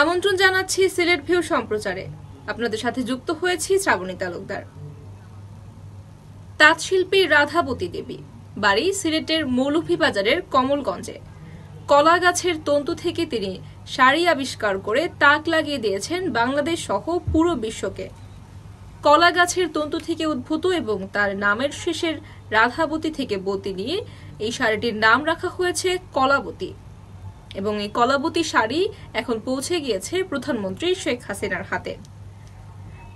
আমন্ত্রণ জানাচ্ছি সিলেট ভিউ সম্প্রচারে। আপনাদের সাথে যুক্ত হয়েছি শ্রাবণী তালুকদার। তাঁতশিল্পী রাধাবতী দেবী, বাড়ি সিলেটের মৌলভীবাজারের কমলগঞ্জে। কলা গাছের তন্তু থেকে তিনি শাড়ি আবিষ্কার করে তাক লাগিয়ে দিয়েছেন বাংলাদেশ সহ পুরো বিশ্বকে। কলা গাছের তন্তু থেকে উদ্ভূত এবং তার নামের শেষের রাধাবতী থেকে বতী নিয়ে এই শাড়িটির নাম রাখা হয়েছে কলাবতী। এবং এই কলাবতী শাড়ি এখন পৌঁছে গিয়েছে প্রধানমন্ত্রী শেখ হাসিনার হাতে।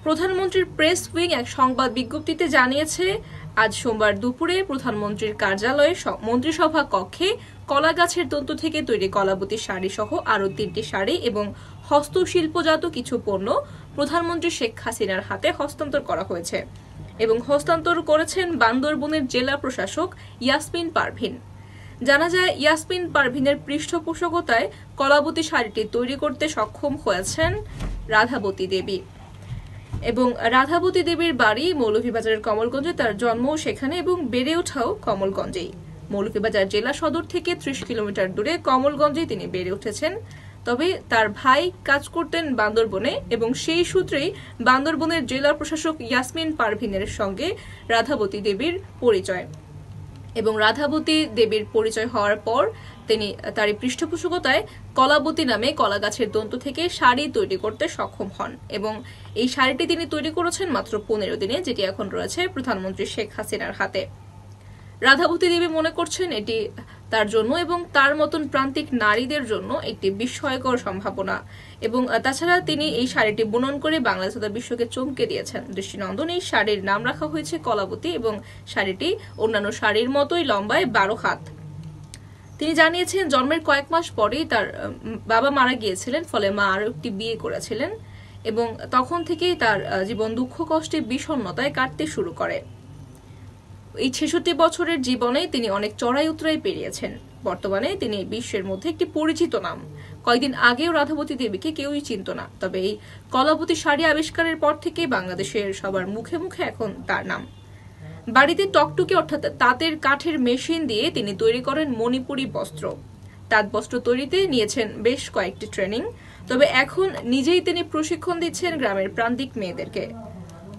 প্রধানমন্ত্রীর প্রেস উইং এক সংবাদ বিজ্ঞপ্তিতে জানিয়েছে, আজ সোমবার দুপুরে প্রধানমন্ত্রীর কার্যালয়ে মন্ত্রিসভা কক্ষে কলা গাছের তন্তু থেকে তৈরি কলাবতী শাড়ি সহ আরও 3টি শাড়ি এবং হস্তশিল্পজাত কিছু পণ্য প্রধানমন্ত্রী শেখ হাসিনার হাতে হস্তান্তর করা হয়েছে এবং হস্তান্তর করেছেন বান্দরবনের জেলা প্রশাসক ইয়াসমিন পারভিন। জানা যায়, ইয়াসমিন পারভিনের পৃষ্ঠপোষকতায় কলাবতী শাড়িটি তৈরি করতে সক্ষম হয়েছেন রাধাবতী দেবী। এবং রাধাবতী দেবীর বাড়ি মৌলভীবাজারের কমলগঞ্জে, তার জন্ম সেখানে এবং বেড়ে ওঠাও কমলগঞ্জেই। মৌলভীবাজার জেলা সদর থেকে 30 কিলোমিটার দূরে কমলগঞ্জে তিনি বেড়ে উঠেছেন। তবে তার ভাই কাজ করতেন বান্দরবনে এবং সেই সূত্রেই বান্দরবনের জেলা প্রশাসক ইয়াসমিন পারভিনের সঙ্গে রাধাবতী দেবীর পরিচয়। এবং রাধাবতী দেবীর পরিচয় হওয়ার পর তিনি তারই পৃষ্ঠপোষকতায় কলাবতী নামে কলা গাছের তন্তু থেকে শাড়ি তৈরি করতে সক্ষম হন এবং এই শাড়িটি তিনি তৈরি করেছেন মাত্র 15 দিনে, যেটি এখন রয়েছে প্রধানমন্ত্রী শেখ হাসিনার হাতে। রাধাবতী দেবী মনে করছেন এটি তার জন্য এবং তার মতন প্রান্তিক নারীদের জন্য একটি বিস্ময়কর সম্ভাবনা। এবং তাছাড়া তিনি এই শাড়িটি বুনন করে বাংলাদেশ তথা বিশ্বকে চমকে দিয়েছেন। দৃষ্টিনন্দন এই শাড়ির নাম রাখা হয়েছে কলাবতী এবং শাড়িটি অন্যান্য শাড়ির মতোই লম্বায় 12 হাত। তিনি জানিয়েছেন, জন্মের কয়েক মাস পরেই তার বাবা মারা গিয়েছিলেন, ফলে মা আরো একটি বিয়ে করেছিলেন এবং তখন থেকেই তার জীবন দুঃখ কষ্টে বিষণ্ণতায় কাটতে শুরু করে। এই 66 বছরের জীবনে তিনি অনেক চড়াই উতরাই পেরিয়েছেন। বর্তমানে তিনি বিশ্বের মধ্যে একটি পরিচিত নাম। কয়েকদিন আগেও রাধাবতী দেবীকে কেউই চিনত না, তবে এই কলাবতী শাড়ি আবিষ্কারের পর থেকে বাংলাদেশের সবার মুখে মুখে এখন তার নাম। বাড়িতে টকটুকে অর্থাৎ তাঁতের কাঠের মেশিন দিয়ে তিনি তৈরি করেন মণিপুরি বস্ত্র। তাঁত বস্ত্র তৈরিতে নিয়েছেন বেশ কয়েকটি ট্রেনিং, তবে এখন নিজেই তিনি প্রশিক্ষণ দিচ্ছেন গ্রামের প্রান্তিক মেয়েদেরকে।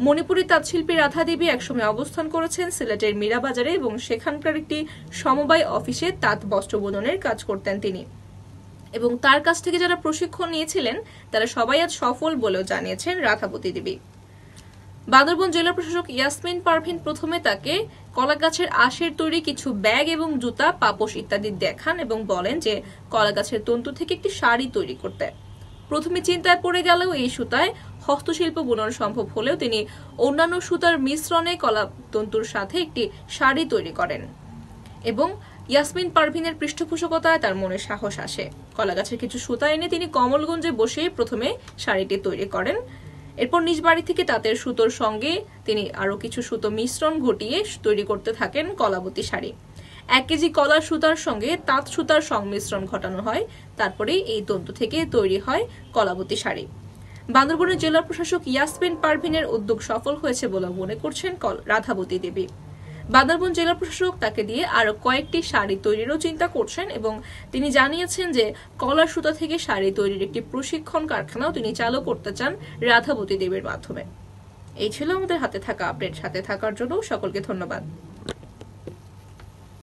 মণিপুরী তাঁতশিল্পী রাধা দেবী একসময় অবস্থান করেছেন সিলেটের মীরাবাজারে এবং সেখানকার একটি সমবায় অফিসে তাঁত বস্ত্র বুননের কাজ করতেন তিনি। এবং তার কাছ থেকে যারা প্রশিক্ষণ নিয়েছিলেন তারা সবাই আজ সফল বলেও জানিয়েছেন রাধাবতী দেবী। বান্দরবন জেলা প্রশাসক ইয়াসমিন পারভিন প্রথমে তাকে কলা গাছের আঁশের তৈরি কিছু ব্যাগ এবং জুতা, পাপোশ ইত্যাদি দেখান এবং বলেন যে কলা গাছের তন্তু থেকে একটি শাড়ি তৈরি করতে। প্রথমে চিন্তায় পড়ে গেলেও এই সুতায় হস্তশিল্প বুনন সম্ভব হলেও তিনি অন্যান্য সুতার মিশ্রণে কলা তন্তুর সাথে একটি শাড়ি তৈরি করেন এবং ইয়াসমিন পারভিনের পৃষ্ঠপোষকতায় তার মনে সাহস আসে। কলা গাছের কিছু সুতা এনে তিনি কমলগঞ্জে বসে প্রথমে শাড়িটি তৈরি করেন। এরপর নিজ বাড়ি থেকে তাঁতের সুতোর সঙ্গে তিনি আরো কিছু সুতো মিশ্রণ ঘটিয়ে তৈরি করতে থাকেন কলাবতী শাড়ি। 1 কেজি কলার সুতার সঙ্গে তাঁত সুতার সংমিশ্রণ ঘটানো হয়, তারপরে এই তন্তু থেকে তৈরি হয় কলাবতী শাড়ি। বান্দরবনের জেলা প্রশাসক ইয়াসমিন পারভিনের উদ্যোগ সফল হয়েছে বলে মনে করছেন রাধাবতী দেবী। বান্দরবন জেলা প্রশাসক তাকে দিয়ে আরো কয়েকটি শাড়ি তৈরিরও চিন্তা করছেন এবং তিনি জানিয়েছেন যে কলার সুতা থেকে শাড়ি তৈরির একটি প্রশিক্ষণ কারখানাও তিনি চালু করতে চান রাধাবতী দেবীর মাধ্যমে। এই ছিল আমাদের হাতে থাকা আপডেট। সাথে থাকার জন্য সকলকে ধন্যবাদ।